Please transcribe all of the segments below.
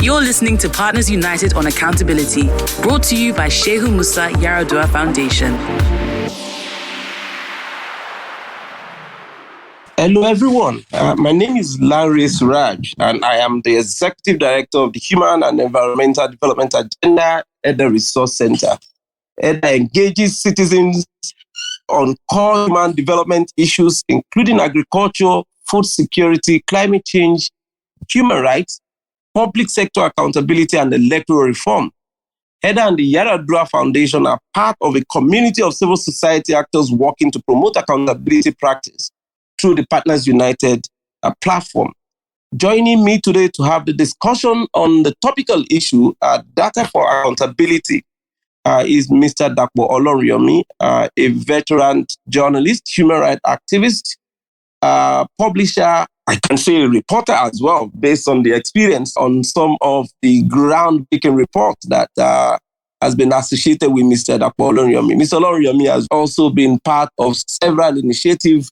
You're listening to Partners United on Accountability, brought to you by Shehu Musa Yaradua Foundation. Hello, everyone. My name is Lanre Suraj, and I am the Executive Director of the Human and Environmental Development Agenda at the Resource Center. EDA engages citizens on core human development issues, including agriculture, food security, climate change, human rights, public sector accountability, and electoral reform. EDA and the Yaradua Foundation are part of a community of civil society actors working to promote accountability practice through the Partners United platform. Joining me today to have the discussion on the topical issue, data for accountability, is Mr. Dapo Olorunyomi, a veteran journalist, human rights activist, publisher, I can say a reporter as well, based on the experience on some of the groundbreaking reports that has been associated with Mr. Dapo Olorunyomi. Mr. Olorunyomi has also been part of several initiatives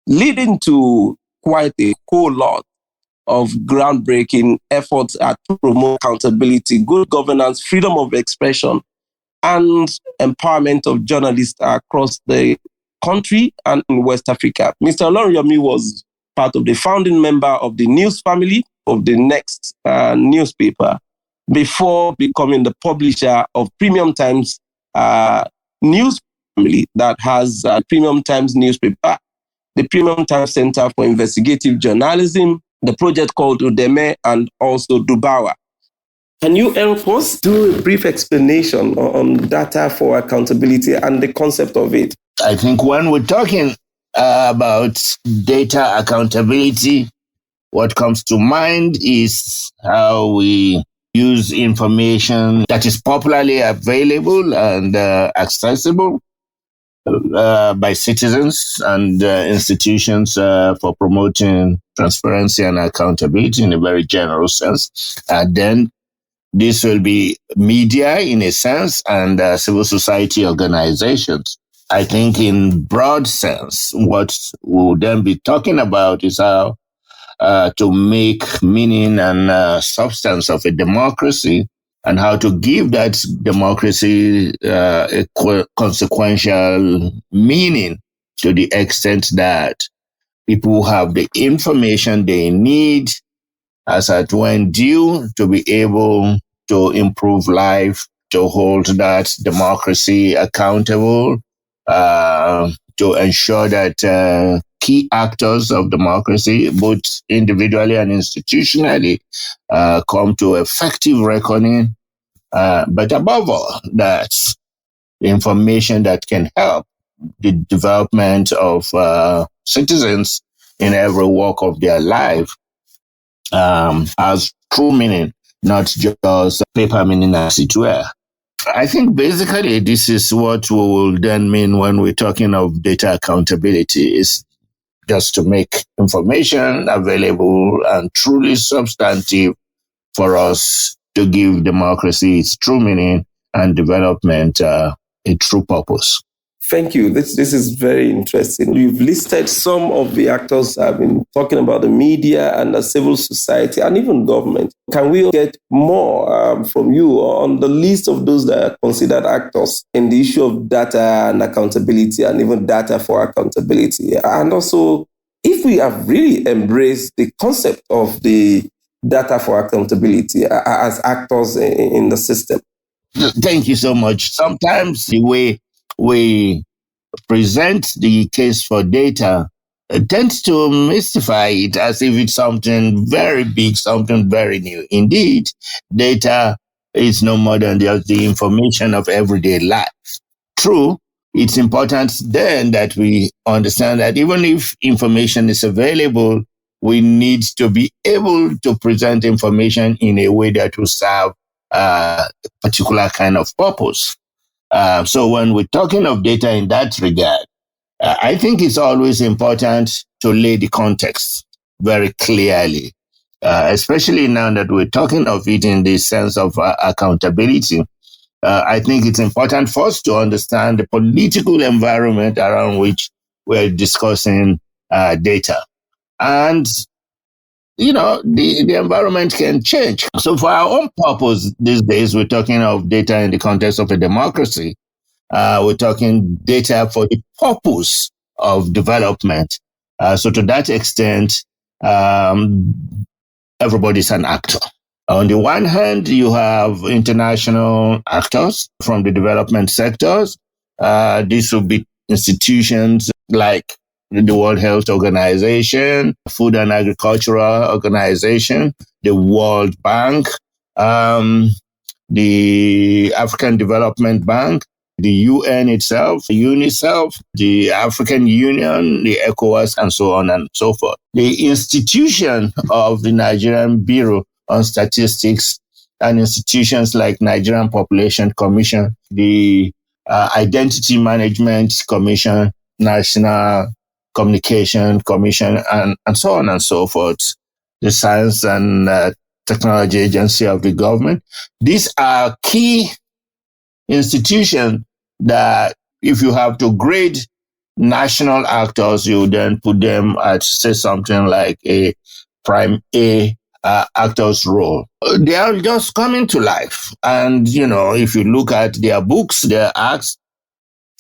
leading to quite a whole lot of groundbreaking efforts at promote accountability, good governance, freedom of expression, and empowerment of journalists across the country and in West Africa. Mr. Olorunyomi was part of the founding member of the news family of the Next newspaper before becoming the publisher of Premium Times news family that has Premium Times newspaper, the Premium Times Center for Investigative Journalism, the project called Udeme, and also Dubawa. Can you help us do a brief explanation on data for accountability and the concept of it? I think when we're talking about data accountability, what comes to mind is how we use information that is popularly available and accessible by citizens and institutions for promoting transparency and accountability in a very general sense. Then this will be media in a sense and civil society organizations. I think in broad sense, what we'll then be talking about is how to make meaning and substance of a democracy and how to give that democracy a consequential meaning to the extent that people have the information they need as at when due to be able to improve life, to hold that democracy accountable, to ensure that key actors of democracy, both individually and institutionally, come to effective reckoning. But above all, that's the information that can help the development of citizens in every walk of their life has true meaning, not just paper meaning as it were. I think basically this is what we will then mean when we're talking of data accountability, is just to make information available and truly substantive for us to give democracy its true meaning and development a true purpose. Thank you. This is very interesting. You've listed some of the actors I've been talking about, the media and the civil society and even government. Can we get more from you on the list of those that are considered actors in the issue of data and accountability and even data for accountability? And also, if we have really embraced the concept of the data for accountability as actors in the system. Thank you so much. Sometimes the way we present the case for data tends to mystify it as if it's something very big, something very new. Indeed, data is no more than just the information of everyday life. True, it's important then that we understand that even if information is available, we need to be able to present information in a way that will serve a particular kind of purpose. So when we're talking of data in that regard, I think it's always important to lay the context very clearly, especially now that we're talking of it in the sense of accountability. I think it's important for us to understand the political environment around which we're discussing data. And the environment can change. So for our own purpose these days, we're talking of data in the context of a democracy. We're talking data for the purpose of development. So to that extent, um, everybody's an actor. On the one hand, you have international actors from the development sectors. These will be institutions like the World Health Organization, Food and Agricultural Organization, the World Bank, um, the African Development Bank, the UN itself, UNICEF, the African Union, the ECOWAS, and so on and so forth. The institution of the Nigerian Bureau on Statistics and institutions like Nigerian Population Commission, the Identity Management Commission, National Communication Commission, and so on and so forth, the Science and Technology Agency of the government. These are key institutions that if you have to grade national actors, you then put them at, say, something like a prime A actors role. They are just coming to life. And, if you look at their books, their acts,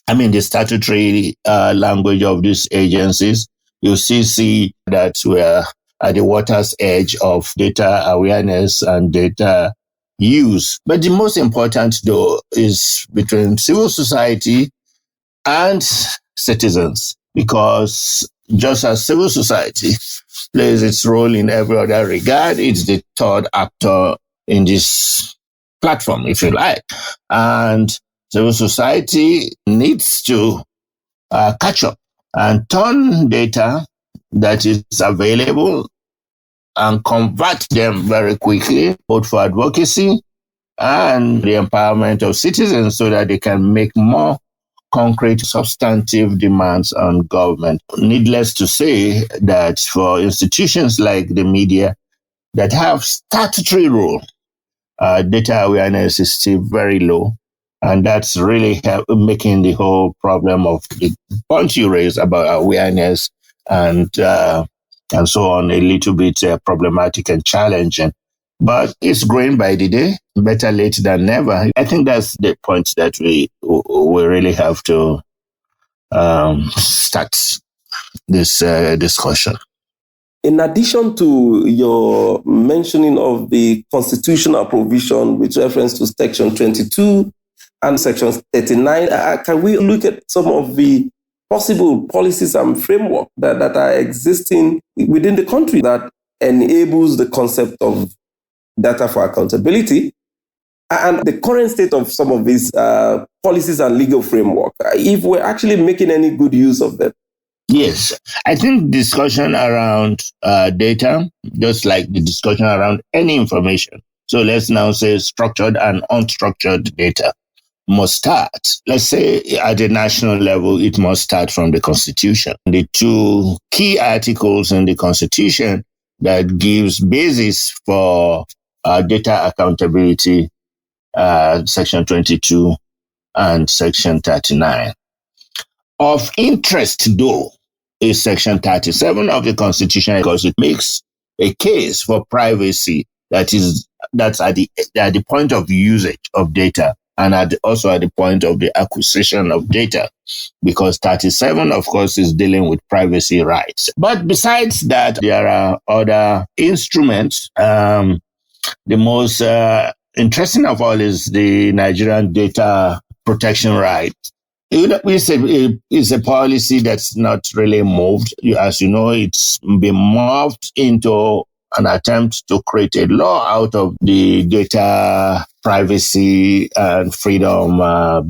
the statutory language of these agencies, you see that we're at the water's edge of data awareness and data use. But the most important, though, is between civil society and citizens, because just as civil society plays its role in every other regard, it's the third actor in this platform, if you like. And civil society needs to catch up and turn data that is available and convert them very quickly, both for advocacy and the empowerment of citizens so that they can make more concrete, substantive demands on government. Needless to say that for institutions like the media that have statutory role, data awareness is still very low. And that's really making the whole problem of the point you raised about awareness and so on a little bit problematic and challenging. But it's growing by the day, better late than never. I think that's the point that we really have to start this discussion. In addition to your mentioning of the constitutional provision with reference to Section 22 and Section 39, can we look at some of the possible policies and framework that are existing within the country that enables the concept of data for accountability and the current state of some of these policies and legal framework, if we're actually making any good use of them? Yes, I think discussion around data, just like the discussion around any information. So let's now say structured and unstructured data must start. Let's say at the national level, it must start from the Constitution. The two key articles in the Constitution that gives basis for data accountability, Section 22 and Section 39. Of interest, though, is Section 37 of the Constitution because it makes a case for privacy that's at the point of usage of data and also at the point of the acquisition of data, because 37, of course, is dealing with privacy rights. But besides that, there are other instruments. The most interesting of all is the Nigerian Data Protection Right. It's a policy that's not really moved. As you know, it's been morphed into an attempt to create a law out of the Data Privacy and Freedom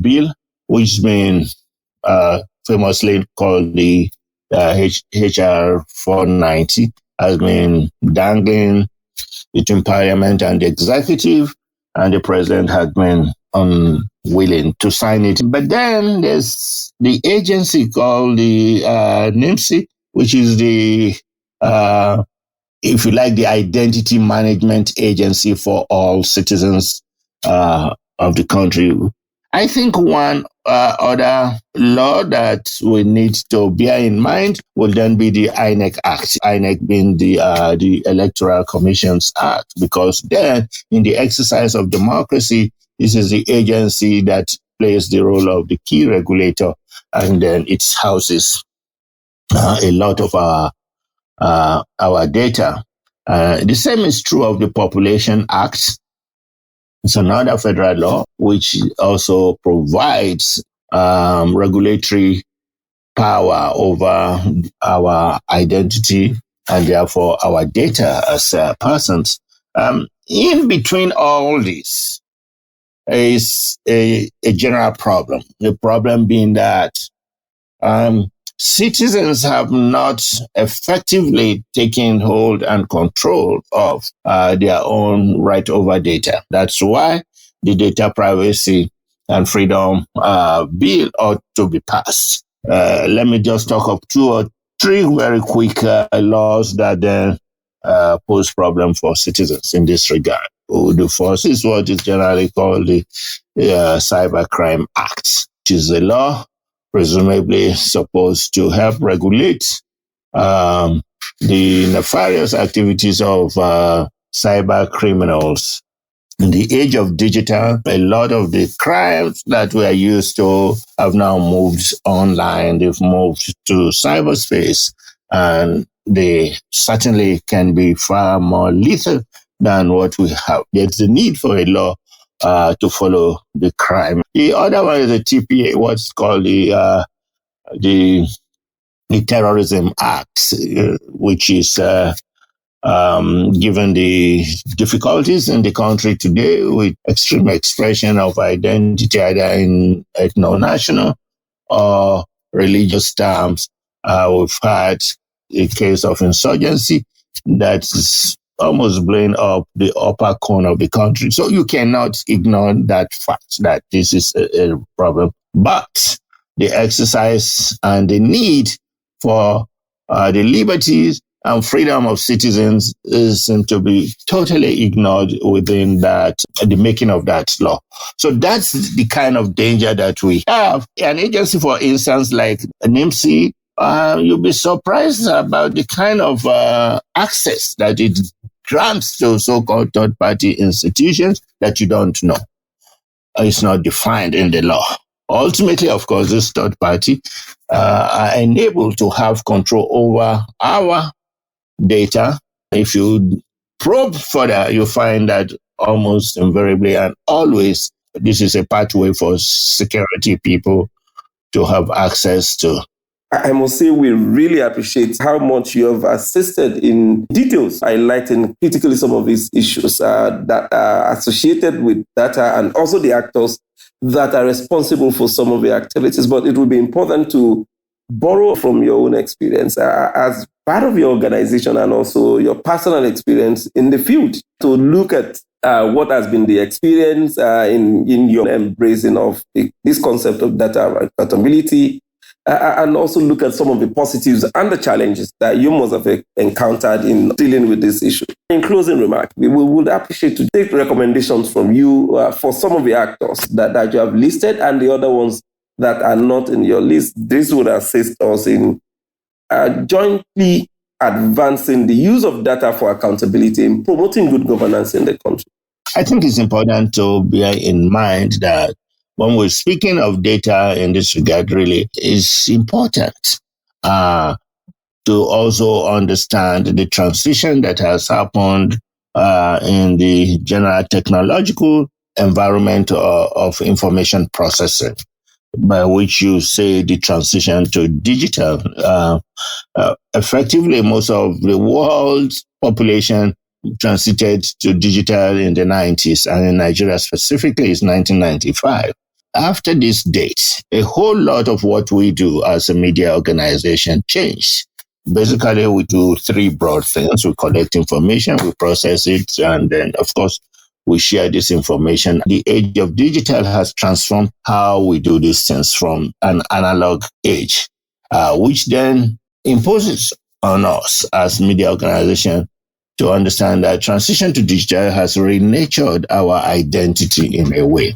Bill, which has been famously called the HR 490, has been dangling between Parliament and the executive, and the president has been unwilling to sign it. But then there's the agency called the NIMSI, which is the, if you like, the Identity Management Agency for all citizens of the country. I think one other law that we need to bear in mind will then be the INEC Act. INEC being the Electoral Commissions Act, because then in the exercise of democracy, this is the agency that plays the role of the key regulator, and then it houses a lot of our data. The same is true of the Population Act. It's another federal law which also provides regulatory power over our identity and therefore our data as persons. In between all this is a general problem. The problem being that citizens have not effectively taken hold and control of their own right over data. That's why the Data Privacy and Freedom Bill ought to be passed. Let me just talk of two or three very quick laws that then pose problem for citizens in this regard. The first is what is generally called the Cybercrime Act, which is a law presumably supposed to help regulate the nefarious activities of cyber criminals. In the age of digital, a lot of the crimes that we are used to have now moved online. They've moved to cyberspace, and they certainly can be far more lethal than what we have. There's the need for a law to follow the crime. The other one is the TPA, what's called the Terrorism Act, which is given the difficulties in the country today with extreme expression of identity, either in ethno-national or religious terms. We've had a case of insurgency that's almost blowing up the upper corner of the country. So you cannot ignore that fact that this is a problem. But the exercise and the need for the liberties and freedom of citizens seem to be totally ignored within that, the making of that law. So that's the kind of danger that we have. An agency, for instance, like NIMC, you'll be surprised about the kind of access that it grants to so-called third-party institutions that you don't know. It's not defined in the law. Ultimately, of course, this third party are enabled to have control over our data. If you probe further, you find that almost invariably and always this is a pathway for security people to have access to. I must say we really appreciate how much you have assisted in details, highlighting critically some of these issues that are associated with data and also the actors that are responsible for some of the activities. But it will be important to borrow from your own experience as part of your organization and also your personal experience in the field to look at what has been the experience in your embracing of this concept of data accountability, and also look at some of the positives and the challenges that you must have encountered in dealing with this issue. In closing remark, we would appreciate to take recommendations from you for some of the actors that you have listed and the other ones that are not in your list. This would assist us in jointly advancing the use of data for accountability and promoting good governance in the country. I think it's important to bear in mind that when we're speaking of data in this regard, really, it's important to also understand the transition that has happened in the general technological environment of information processing, by which you say the transition to digital. Effectively, most of the world's population transited to digital in the 90s, and in Nigeria specifically, it's 1995. After this date, a whole lot of what we do as a media organization changed. Basically, we do three broad things. We collect information, we process it, and then, of course, we share this information. The age of digital has transformed how we do these things from an analog age, which then imposes on us as media organization to understand that transition to digital has renatured our identity in a way.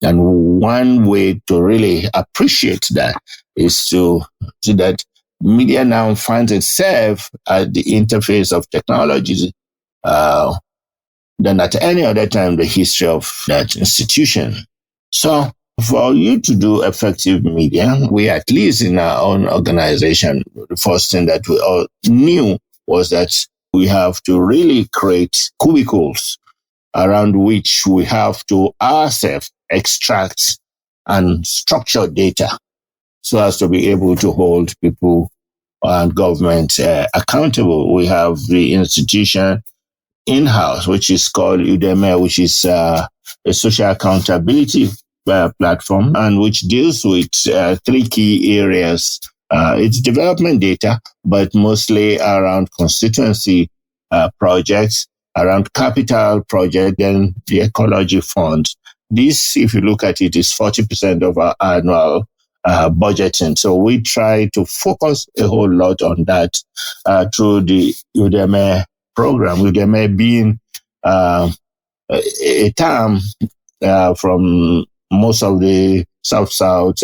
And one way to really appreciate that is to see that media now finds itself at the interface of technologies than at any other time in the history of that institution. So for you to do effective media, we at least in our own organization, the first thing that we all knew was that we have to really create cubicles around which we have to ourselves extract and structure data so as to be able to hold people and government accountable. We have the institution in-house, which is called Udemy, which is a social accountability platform, and which deals with three key areas. It's development data, but mostly around constituency projects, around capital project, and the ecology fund. This, if you look at it, is 40% of our annual budgeting. So we try to focus a whole lot on that through the Udemy program, Udemy being a term from most of the South-South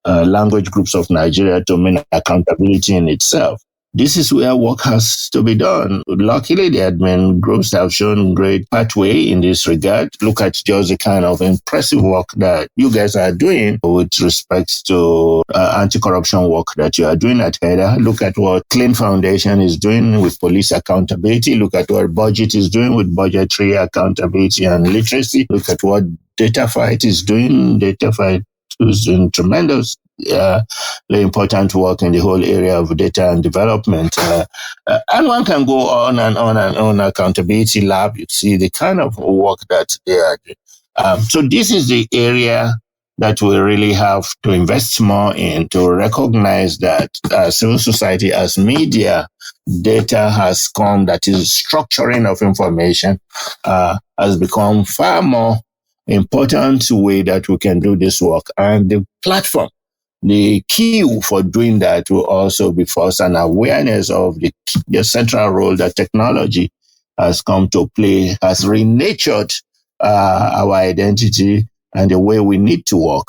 language groups of Nigeria to mean accountability in itself. This is where work has to be done. Luckily, the admin groups have shown great pathway in this regard. Look at just the kind of impressive work that you guys are doing with respect to anti-corruption work that you are doing at HEDA. Look at what Clean Foundation is doing with police accountability. Look at what Budget is doing with budgetary accountability and literacy. Look at what Data Fight is doing. Data Fight is doing tremendous important work in the whole area of data and development. And one can go on and on and on. Accountability Lab, you see the kind of work that they are doing. So this is the area that we really have to invest more in, to recognize that civil society as media, data has come, that is structuring of information has become far more important way that we can do this work. And the platform, the key for doing that will also be first an awareness of the central role that technology has come to play, has renatured our identity and the way we need to work,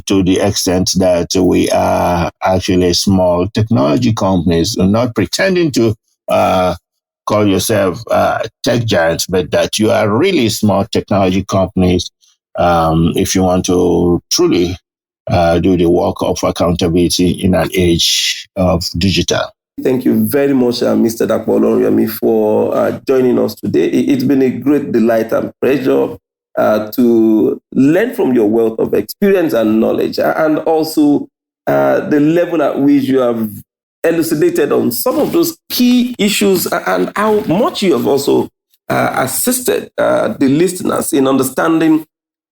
to the extent that we are actually small technology companies, not pretending to call yourself tech giants, but that you are really small technology companies if you want to truly do the work of accountability in an age of digital. Thank you very much, Mr. Dapo Olorunyomi, for joining us today. It's been a great delight and pleasure to learn from your wealth of experience and knowledge, and also the level at which you have elucidated on some of those key issues and how much you have also assisted the listeners in understanding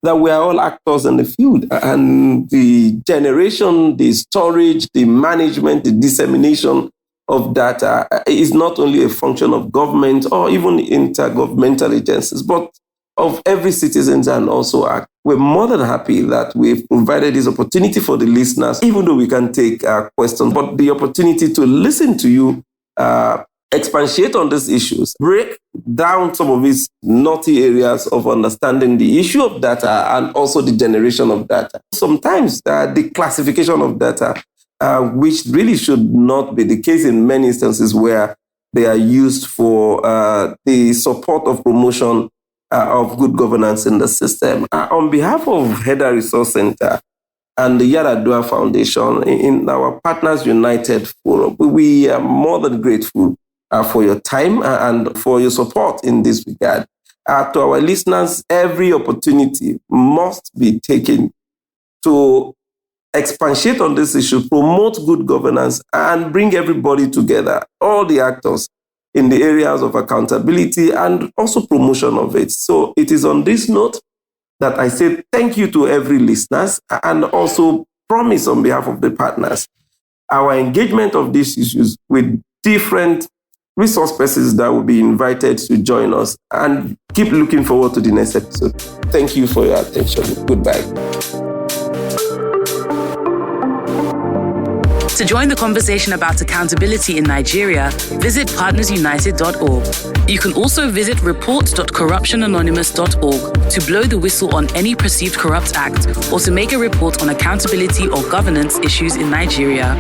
that we are all actors in the field, and the generation, the storage, the management, the dissemination of data is not only a function of government or even intergovernmental agencies, but of every citizen and also act. We're more than happy that we've provided this opportunity for the listeners, even though we can take questions, but the opportunity to listen to you expatiate on these issues, break down some of these knotty areas of understanding the issue of data and also the generation of data. Sometimes the classification of data, which really should not be the case in many instances where they are used for the support of promotion of good governance in the system. On behalf of HEDA Resource Center and the Yaradua Foundation, in our Partners United Forum, we are more than grateful for your time and for your support in this regard. To our listeners, every opportunity must be taken to expatiate on this issue, promote good governance, and bring everybody together, all the actors in the areas of accountability and also promotion of it. So it is on this note that I say thank you to every listeners, and also promise on behalf of the partners our engagement of these issues with different resource persons that will be invited to join us, and keep looking forward to the next episode. Thank you for your attention. Goodbye. To join the conversation about accountability in Nigeria, visit partnersunited.org. You can also visit report.corruptionanonymous.org to blow the whistle on any perceived corrupt act or to make a report on accountability or governance issues in Nigeria.